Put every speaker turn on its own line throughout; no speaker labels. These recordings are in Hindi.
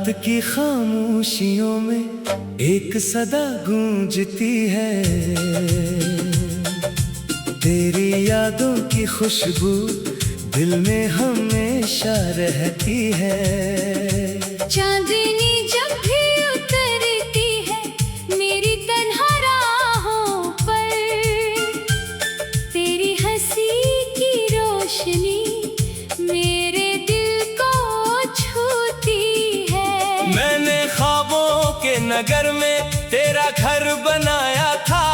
रात की खामोशियों में एक सदा गूंजती है, तेरी यादों की खुशबू दिल में हमेशा रहती है।
चांदनी जब भी उतरती है मेरी तन्हा राहों पर, तेरी हंसी की रोशनी मेरे दिल को छूती है।
मैंने ख्वाबों के नगर में तेरा घर बनाया था,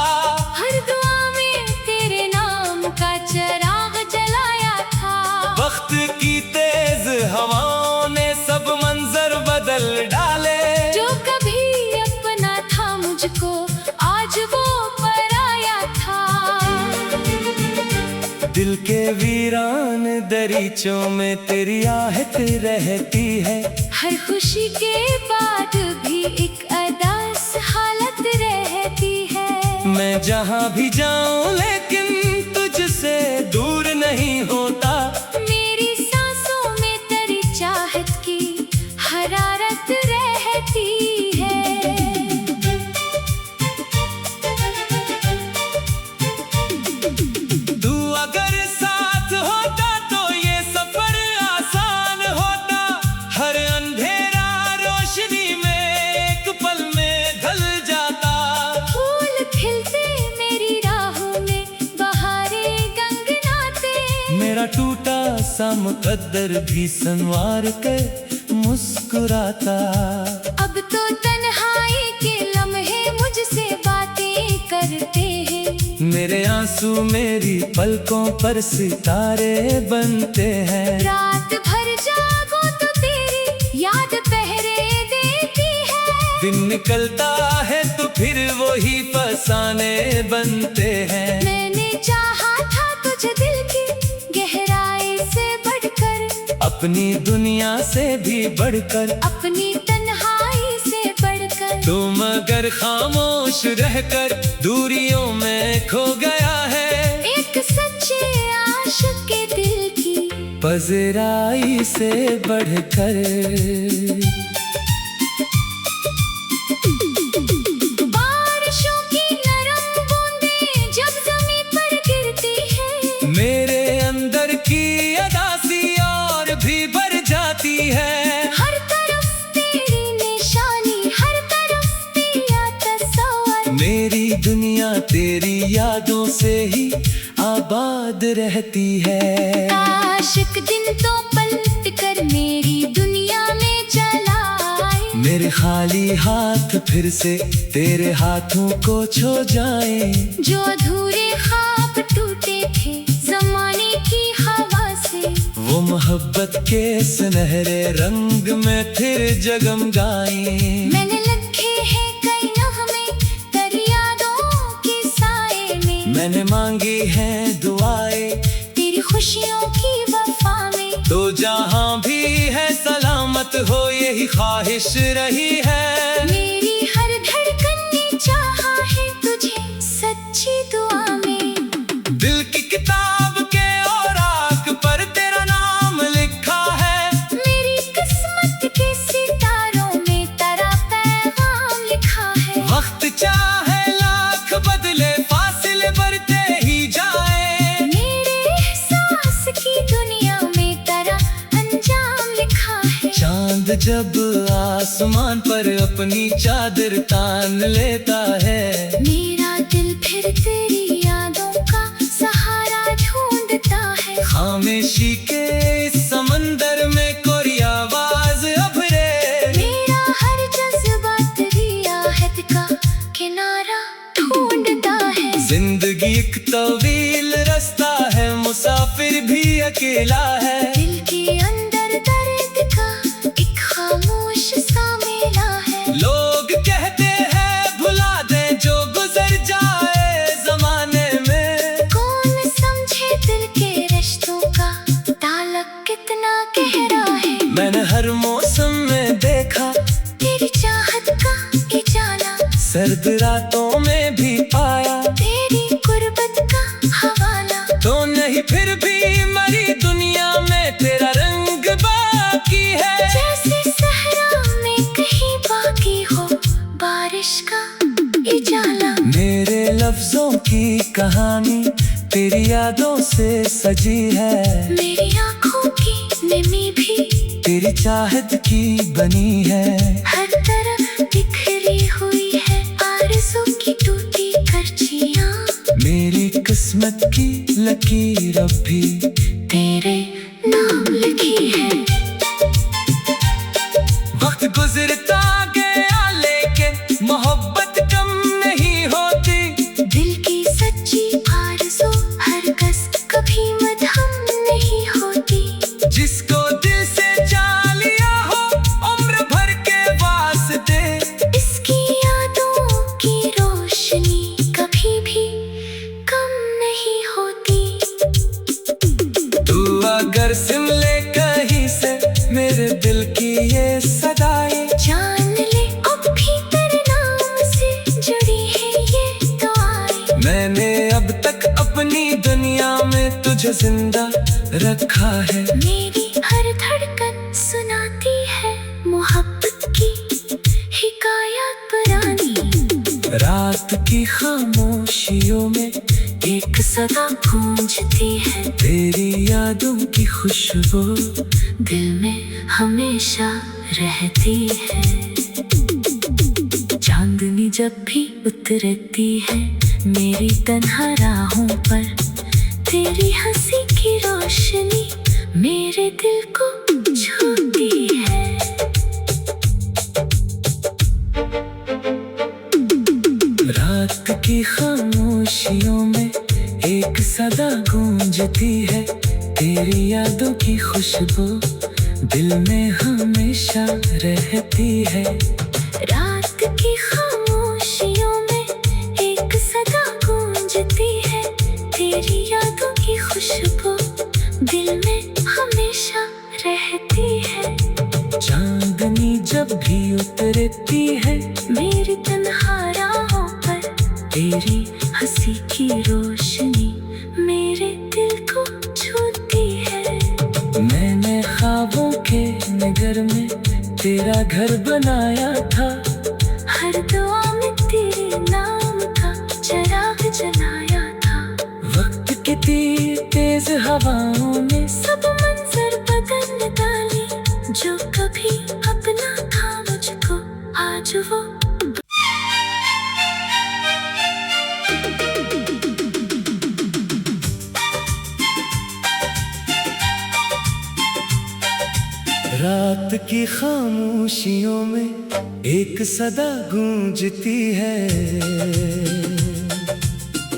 हर दुआ में तेरे नाम का चिराग जलाया था।
वक्त की तेज हवाओं ने सब मंजर बदल डाले,
जो कभी अपना था मुझको आज वो पराया था।
दिल के वीरान दरीचों में तेरी आहट रहती है,
हर खुशी के बाद भी एक अदास हालत रहती है।
मैं जहाँ भी जाऊँ लेकिन तुझसे दूर नहीं होता,
मेरी सांसों में तेरी चाहत की हरारत रहती है।
तू अगर साथ होता तो ये सफर आसान होता, हर अंधेरा रोशनी में एक पल में ढल जाता।
फूल खिलते मेरी राहों में बहारें गंगनाते,
मेरा टूटा सा मुकद्दर भी संवार के मुस्कुराता।
अब तो तन्हाई के लम्हे मुझसे बातें करते हैं।
मेरे आंसू मेरी पलकों पर सितारे बनते हैं।
रात भर जागो तो तेरी याद पहरे देती है।
दिन निकलता है तो फिर वही फसाने बनते हैं।
मैंने चाहा था तुझे दिल की गहराई से बढ़कर,
अपनी दुनिया से भी बढ़कर,
अपनी तन्हाई से बढ़कर।
तुम अगर खामोश रहकर दूरियों में खो गया है,
एक सच्चे आशिक के दिल की
पजराई से बढ़कर।
बारिशों की नरम बूंदें जब ज़मीन पर गिरती है,
मेरे अंदर की अदासी और भी बढ़ जाती है।
हर तरफ तेरी निशानी, हर तरफ तेरा तस्वर।
मेरी दुनिया तेरी यादों से ही आबाद रहती है।
आशिक दिन तो पलट कर मेरी दुनिया में चला आए,
मेरे खाली हाथ फिर से तेरे हाथों को छू जाए।
जो अधूरे ख्वाब टूटे थे जमाने की हवा से,
वो मोहब्बत के सुनहरे रंग में फिर जगमगाए।
मैंने लिखे हैं कई नगमे तेरी यादों के साए में।
मैंने मांगी हैं दुआएं
तेरी खुशियों की वफा में,
तो जहाँ भी है सलामत हो यही ख्वाहिश रही है।
मेरी हर धड़कन ने चाहा है तुझे सच्ची दुआ में।
दिल की किताब के औराक पर तेरा नाम लिखा है,
मेरी किस्मत के सितारों में तेरा पैगाम लिखा है।
वक्त चाहे लाख बदले फासिले बढ़ते ही जाए,
मेरे एहसास की दुनिया में तेरा अंजाम लिखा है।
चांद जब आसमान पर अपनी चादर तान लेता है,
मेरा दिल फिर तेरी यादों का सहारा ढूंढता है।
खामोशी के इस समंदर में कोई आवाज अभरे,
मेरा हर जज्बा तेरी आहट का किनारा ढूंढता है।
जिंदगी एक तवील रास्ता है, मुसाफिर भी अकेला है।
दिल के अंदर दर्द का एक खामोश सा मेला है।
लोग कहते हैं भुला दे जो गुजर जाए जमाने में,
कौन समझे दिल के रिश्तों का ताल्लुक कितना गहरा है।
मैंने हर मौसम में देखा
तेरी चाहत का इजाला,
सर्द रातों में भी पाया
तेरी गुर्बत का हवाला।
तो नहीं फिर भी मरी दुनिया में तेरा रंग बाकी है।
जैसे सहरा में ये जाला।
मेरे लफ्जों की कहानी तेरी यादों से सजी है।
मेरी आँखों की नमी भी
तेरी चाहत की बनी है।
हर तरफ बिखरी हुई है आरज़ू की टूटी करचियाँ।
मेरी किस्मत की लकीर अब भी
तेरे नाम लिखी है।
वक्त गुजरता गया लेकिन मोहब्बत कम नहीं होती।
दिल की सच्ची आरज़ू हरगिज़ कभी मदहम नहीं होती।
जिसको दिल से चाह लिया हो उम्र भर के वास्ते,
इसकी यादों की रोशनी कभी भी कम नहीं होती।
तू अगर सुन ले कहीं से मेरे दिल की ये सदाएं,
जान ले अब भी तेरे नाम से जुड़ी है ये दुआएं।
मैंने अब तक अपनी दुनिया में तुझे जिंदा रखा है।
मेरी हर धड़कन सुनाती है मोहब्बत की हिकायत पुरानी।
रात की खामोशियों में
एक सदा गूंजती है।
तेरी यादों की खुशबू
दिल में हमेशा रहती है। चांदनी जब भी उतरती है मेरी तन्हा राहों पर, तेरी हंसी की रोशनी मेरे दिल को छूती है।
रात की खामोशियों में एक सदा गूंजती है। तेरी यादों की खुशबू दिल में हमेशा रहती है।
रात की खामोशियों में एक सदा गूंजती है। तेरी यादों की खुशबू दिल में हमेशा रहती है।
चांदनी जब भी उतरती है
मेरी तन्हा राहों पर,
तेरी
हंसी की रोशनी मेरे दिल को छूती है।
मैंने ख्वाबों के नगर में तेरा घर बनाया था।
हर दुआ में तेरे नाम का चिराग जलाया था।
वक्त की तेज हवाओं ने
सब मंजर बदल डाले, जो कभी अपना था मुझको आज वो।
रात की खामोशियों में एक सदा गूंजती है।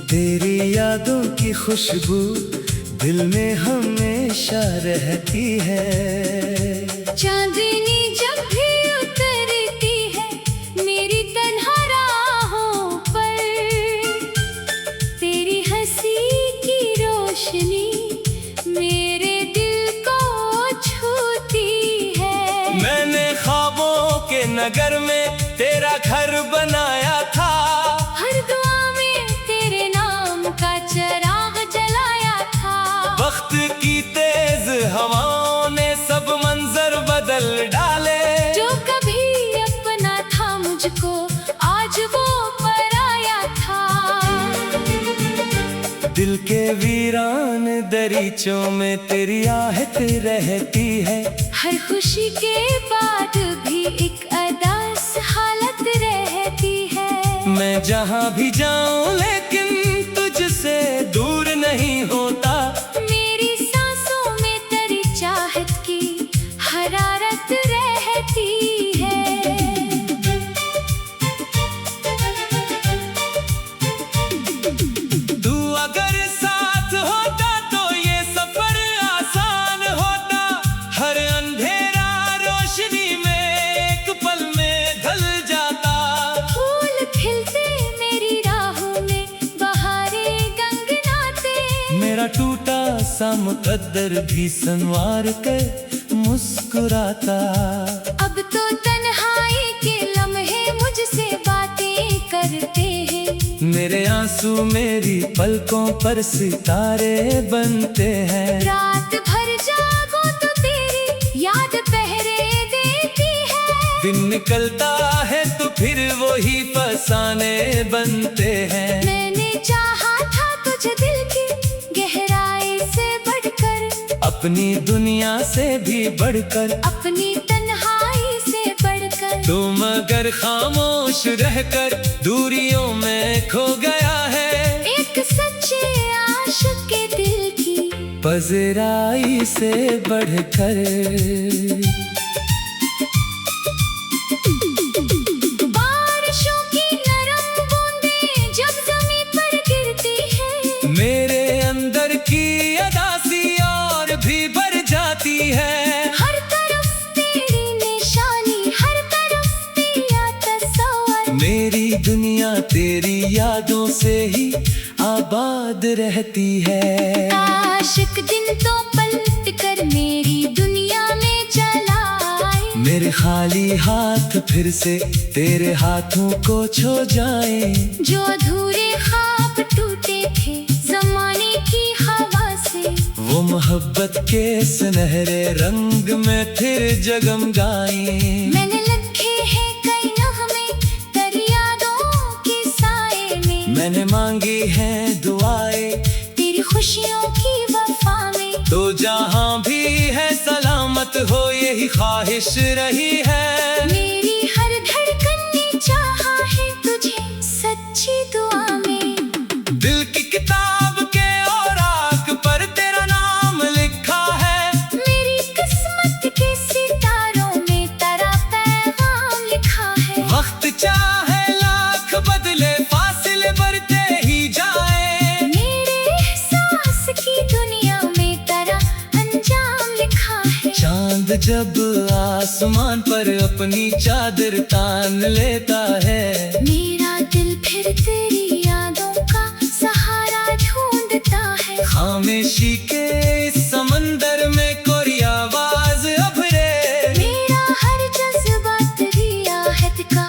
तेरी यादों की खुशबू दिल में हमेशा रहती है।
चांदनी जब भी उतरती है मेरी तन्हा राहों पर, तेरी हंसी की रोशनी मेरे दिल को छूती है।
मैंने ख्वाबों के नगर में तेरा घर बनाया था।
हर दुआ में तेरे नाम का चिराग जलाया था।
वक्त की तेज हवाओं ने सब मंजर बदल डाले,
जो कभी अपना था मुझको आज वो पराया था।
दिल के वीरान दरीचों में तेरी आहट रहती है।
हर खुशी के बाद भी एक अदास हालत रहती है।
मैं जहाँ भी जाऊँ लेकिन तुझसे दूर नहीं होता।
मेरी सांसों में तेरी चाहत की हरारत रहती है।
तू अगर साथ होता तो ये सफर आसान होता। हर अंधेरा रोशनी में एक पल में ढल जाता।
फूल खिलते मेरी राहों में, बहारें गंगनाते।
मेरा टूटा सा मुकद्दर भी संवार के मुस्कुराता।
अब तो तन्हाई के लम्हे मुझसे बातें करते हैं।
मेरे आंसू मेरी पलकों पर सितारे बनते हैं।
रात भर जागो तो तेरी याद पहरे देती है।
दिन निकलता है तो फिर वही फसाने बनते हैं।
मैंने चाहा था तुझे दिल की गहराई से बढ़कर,
अपनी दुनिया से भी बढ़कर,
अपनी तन्हाई से बढ़कर।
तुम अगर खामोश रहकर दूरियों में खो गया है,
एक सच्चे आशिक के दिल की
पजराई से बढ़कर।
बारिशों की नरम बूंदें जब ज़मीन पर गिरती है,
मेरे अंदर की अदासी और भी बढ़ जाती है।
हर तरफ तेरी निशानी, हर तरफ तेरा तस्वर।
मेरी दुनिया तेरी यादों से ही आबाद रहती है।
आशिक दिन तो पलट कर मेरी दुनिया में चला आए,
मेरे खाली हाथ फिर से तेरे हाथों को छू जाए।
जो अधूरे ख्वाब टूटे थे ज़माने की हवा से,
वो मोहब्बत के सुनहरे रंग में फिर जगमगाए।
मैंने लिखे हैं कई नग़्मे तेरी यादों के साए में।
मैंने मांगी है दुआएं
तेरी खुशियों की वफा में,
तो जहां भी है सलामत हो यही ख्वाहिश रही है।
मेरी हर धड़कन ने चाहा है तुझे सच्ची दुआ में।
दिल की किताब के औराक पर तेरा नाम लिखा है,
मेरी किस्मत के सितारों में तेरा पैगाम लिखा है।
वक्त चाहे लाख बदले फासिले बढ़ते ही जाए,
मेरे एहसास की दुनिया में तेरा अंजाम लिखा है।
चांद जब आसमान पर अपनी चादर तान लेता है,
मेरा दिल फिर तेरी यादों का सहारा ढूंढता है।
खामोशी के इस समंदर में कोई आवाज अभरे,
मेरा हर जज्बा तेरी आहट का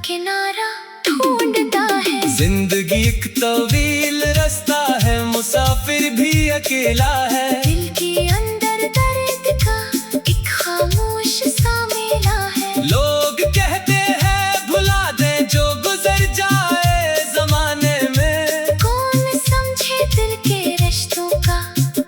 किनारा ढूंढता है।
जिंदगी एक तवील रास्ता है, मुसाफिर भी अकेला है।
दिल के अंदर दर्द का एक खामोश सा मेला है।
लोग कहते हैं भुला दे जो गुजर जाए जमाने में,
कौन समझे दिल के रिश्तों का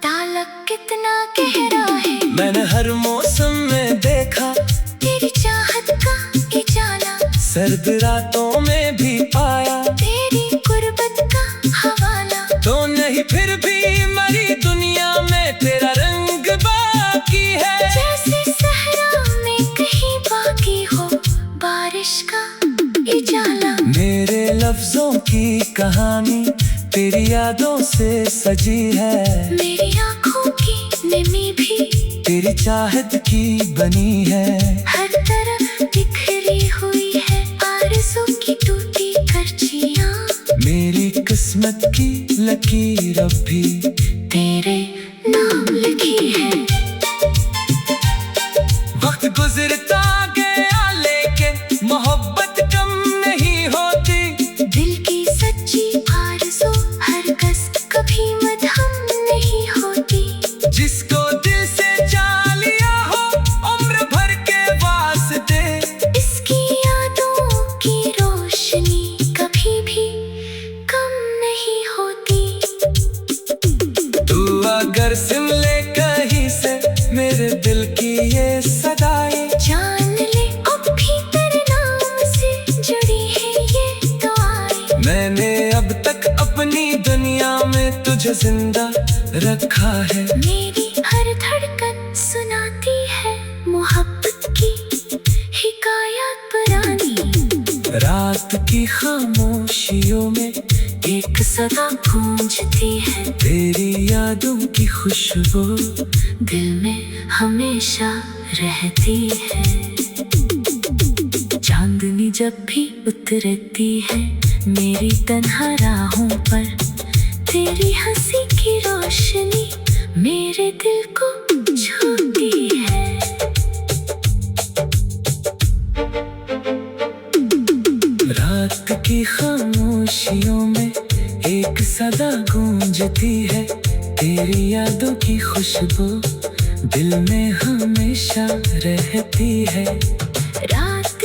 ताल्लुक कितना गहरा है।
मैंने हर मौसम में देखा
तेरी चाहत का इजाला,
सर्द रातों में भी पाया
तेरी गुर्बत का हवाला।
तो नहीं फिर भी मरी दुनिया में तेरा रंग बाकी है।
जैसे सहरा में कहीं बाकी हो बारिश का इजाला,
मेरे लफ्जों की कहानी तेरी यादों से सजी है।
मेरी आँखों की नमी भी
तेरी चाहत की बनी है।
हर तरफ बिखरी हुई है आरज़ू की टूटी करचियाँ।
मेरी किस्मत की लकीर अब भी
तेरे नाम लिखी है।
वक्त गुजरता गया लेकिन मोहब्बत कम नहीं होती।
दिल की सच्ची आरज़ू हरगिज़ कभी मदहम नहीं होती।
जिसको दिल से चाह लिया हो उम्र भर के वास्ते,
इसकी यादों की रोशनी कभी भी कम नहीं होती।
तू अगर सुन ले कहीं से मेरे दिल की ये सदाएं,
जान ले अब भी तेरे नाम से जुड़ी है ये दुआएं।
मैंने अब तक अपनी दुनिया में तुझे जिंदा रखा है।
मेरी हर धड़कन सुनाती है मोहब्बत की हिकायत पुरानी।
रात की खामोशियों में
एक सदा गूंजती है,
तेरी यादों की खुशबू
दिल में हमेशा रहती है। चांदनी जब भी उतरती है मेरी तन्हा राहों पर, तेरी हंसी की रोशनी मेरे दिल को छूती है।
रात की खामोशियों में एक सदा गूंजती है, तेरी यादों की खुशबू दिल में हमेशा रहती है।
रात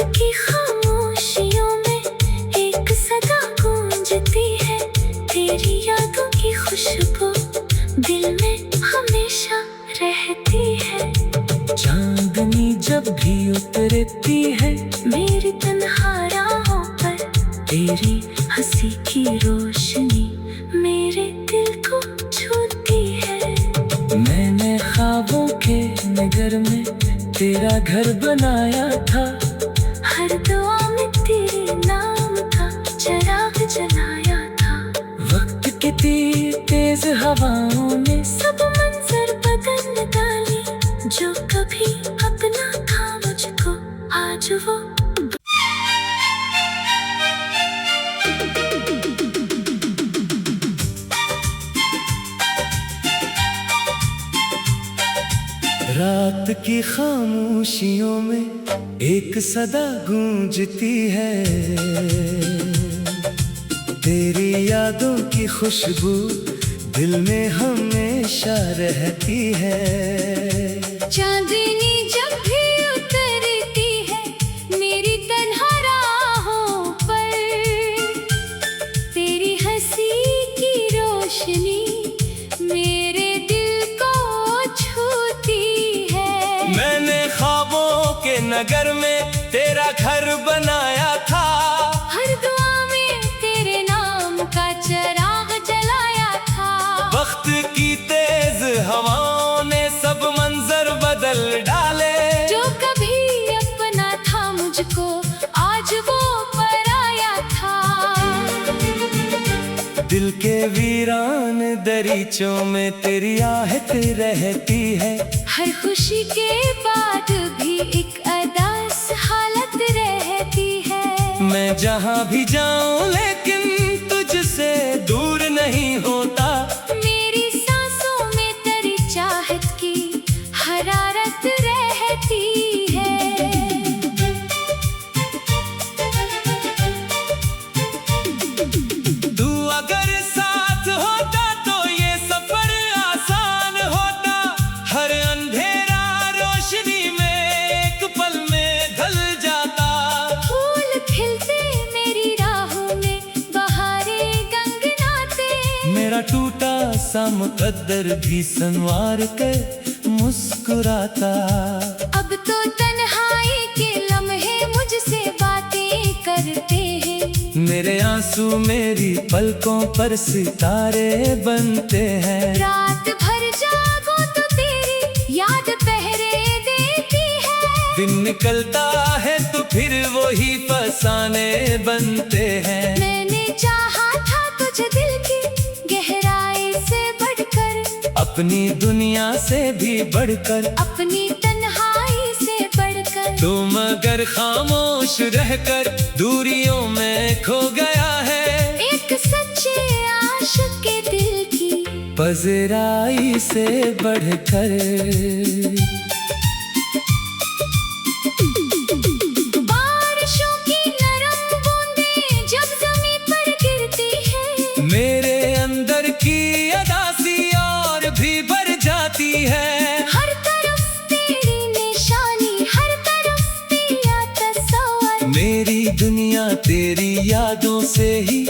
उतरती है मेरी तन्हा राहों पर, तेरी हंसी की रोशनी मेरे दिल को छूती है। मैंने ख्वाबों के नगर में तेरा घर बनाया था, हर दुआ में तेरे नाम का चिराग जलाया था। वक्त की तेज हवाओं ने सब मंजर बदल डाली, जो कभी अपना था मुझको आज वो
रात की खामोशियों में एक सदा गूंजती है, तेरी यादों की खुशबू दिल में हमेशा रहती है।
चांदनी जब भी उतरती है मेरी तन्हा राहों पर, तेरी हंसी की रोशनी मेरे दिल को छूती है।
मैंने ख्वाबों के नगर में तेरा घर बनाया था,
हर दुआ में तेरे नाम का चिराग जलाया था।
वक्त की तेज हवाओं ने सब मंजर बदल डाले,
जो कभी अपना था मुझको आज वो पराया था।
दिल के वीरान दरीचों में तेरी आहट रहती है,
हर खुशी के बाद भी एक अदास हालत रहती है।
मैं जहाँ भी जाऊँ लेकिन तुझसे दूर नहीं होता,
मेरी सांसों में तेरी चाहत की हरारत रहती है।
तू अगर साथ होता तो ये सफर आसान होता, हर अंधेरा रोशनी में एक पल में ढल जाता।
फूल खिलते मेरी राहों में, बहारें गंगनाते,
मेरा टूटा सा मुकद्दर भी संवार कर मुस्कुराता।
अब तो तन्हाई के लम्हे मुझसे बातें करते हैं।
मेरे आंसू मेरी पलकों पर सितारे बनते हैं।
रात भर जागो तो तेरी याद पहरे देती है।
दिन निकलता है तो फिर वही फसाने बनते हैं।
मैंने चाहा था तुझे दिल की गहराई से बढ़कर,
अपनी दुनिया से भी बढ़कर,
अपनी तन्हाई से बढ़कर।
तुम अगर खामोश रहकर दूरियों में खो गया है,
एक सच्चे आशिक के दिल की
पजराई से बढ़कर।
बारिशों की नरम बूंदें जब ज़मीन पर गिरती है,
मेरे अंदर की अदासी और भी बढ़ जाती है।
हर तरफ तेरी निशानी, हर तरफ तेरा तस्वर।
मेरी दुनिया तेरी यादों से ही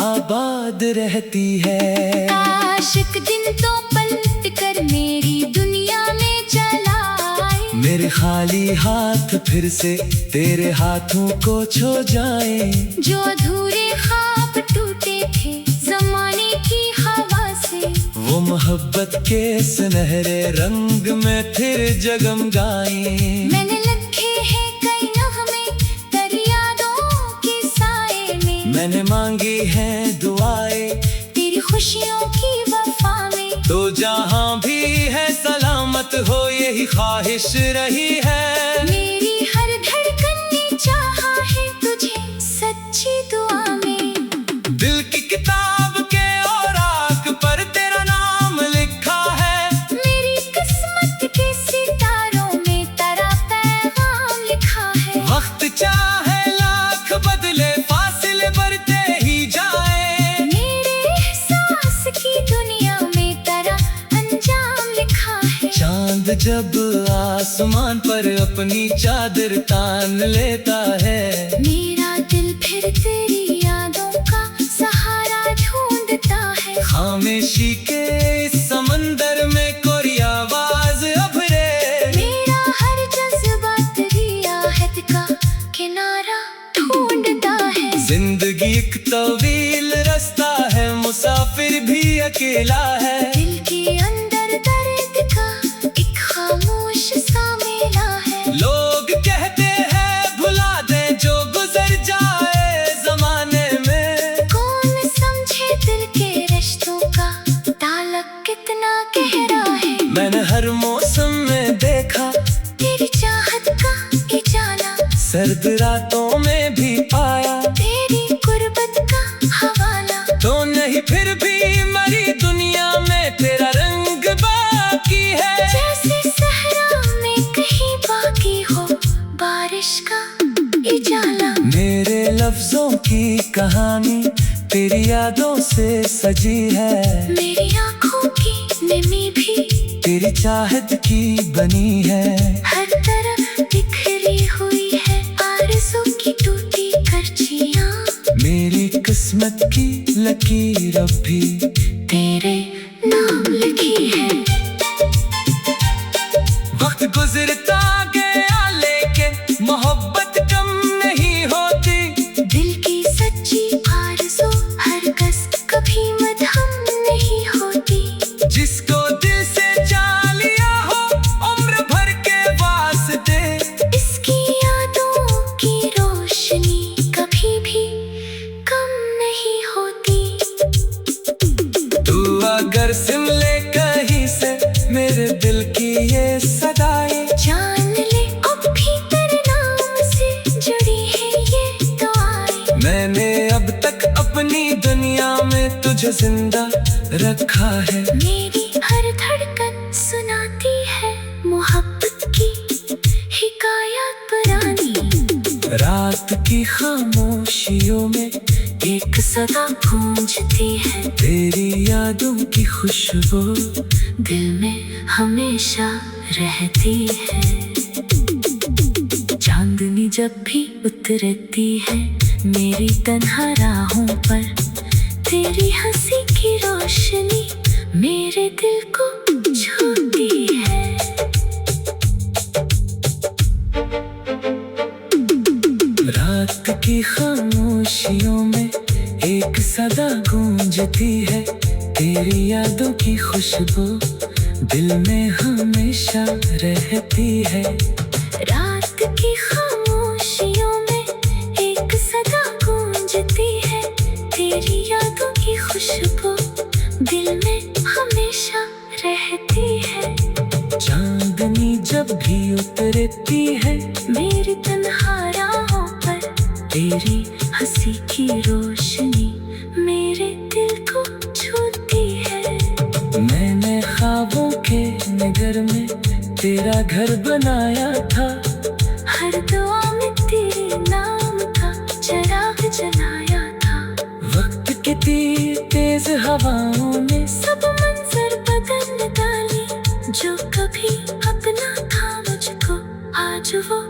आबाद रहती है।
आशिक दिन तो पलट कर मेरी दुनिया में चला आए,
मेरे खाली हाथ फिर से तेरे हाथों को छू जाए।
जो अधूरे ख्वाब टूटे थे जमाने की हवा से,
वो मोहब्बत के सुनहरे रंग में फिर जगमगाए।
मैंने लिखे हैं कई नग़्मे तेरी यादों के साए में।
मैंने मांगी है दुआएं
तेरी खुशियों की वफा में,
तो जहाँ भी है सलामत हो यही ख्वाहिश रही है।
मेरी हर धड़कन ने चाहा है तुझे सच्ची दुआ में।
दिल की किताब के औराक पर तेरा नाम लिखा है,
मेरी किस्मत के सितारों में तेरा पैगाम लिखा है।
वक्त चाहे लाख बदले फासिले बढ़ते ही जाए,
मेरे एहसास की दुनिया में तेरा अंजाम लिखा है।
चांद जब आसमान पर अपनी चादर तान लेता है,
मेरा दिल फिर तेरी यादों का सहारा ढूंढता है।
खामोशी के इस समंदर में कोई आवाज अभरे,
मेरा हर जज्बा तेरी
अकेला है।
दिल के अंदर दर्द का एक खामोश सा मेला है।
लोग कहते हैं भुला दे जो गुजर जाए जमाने में।
कौन समझे दिल के रिश्तों का ताल्लुक कितना गहरा है।
मैंने हर मौसम में देखा
तेरी चाहत का इजाला,
सर्द रातों में भी पाया
तेरी गुर्बत का हवाला।
तो नहीं फिर भी मरी दुनिया में तेरा रंग बाकी है।
जैसे सहरा में कहीं बाकी हो बारिश का इजाला।
मेरे लफ्जों की कहानी तेरी यादों से सजी है।
मेरी आँखों की नमी भी
तेरी चाहत की बनी है।
हर तरफ बिखरी हुई है आरज़ू की टूटी करचियाँ।
मेरी किस्मत की लकीर अब भी
तेरे नाम लिखी है।
वक्त गुजरता गया लेकिन मोहब्बत कम नहीं होती।
दिल की सच्ची आरज़ू हरगिज़ कभी मदहम नहीं होती।
जिसको दिल से चाह लिया हो उम्र भर के वास्ते,
इसकी यादों की रोशनी कभी भी कम नहीं होती।
तू अगर सुन ले कहीं से मेरे दिल की ये सदाएं,
जान ले अब भी तेरे नाम से जुड़ी है ये दुआएं।
मैंने अब तक अपनी दुनिया में तुझे जिंदा रखा है।
मेरी हर धड़कन सुनाती है मोहब्बत की हिकायत पुरानी।
रात की खामोशियों में
एक सदा गूंजती है।
तेरी यादों की खुशबू
दिल में हमेशा रहती है। चांदनी जब भी उतरती है मेरी तन्हा राहों पर, तेरी हंसी की रोशनी मेरे दिल को छूती है।
रात की खामोशियों में एक सदा गूंजती है। तेरी यादों की खुशबू दिल में हमेशा रहती है।
रात की खामोशियों में एक सदा गूंजती है। तेरी यादों की खुशबू दिल में हमेशा रहती है।
चांदनी जब भी उतरती है
मेरी तन्हा राहों पर,
तेरी
हंसी की रोशनी मेरे दिल को छूती है।
मैंने ख्वाबों के नगर में तेरा घर बनाया था।
हर दुआ में तेरे नाम का चिराग जलाया था।
वक्त की तेज हवाओं में
सब मंजर बदल डाले, जो कभी अपना था मुझको आज वो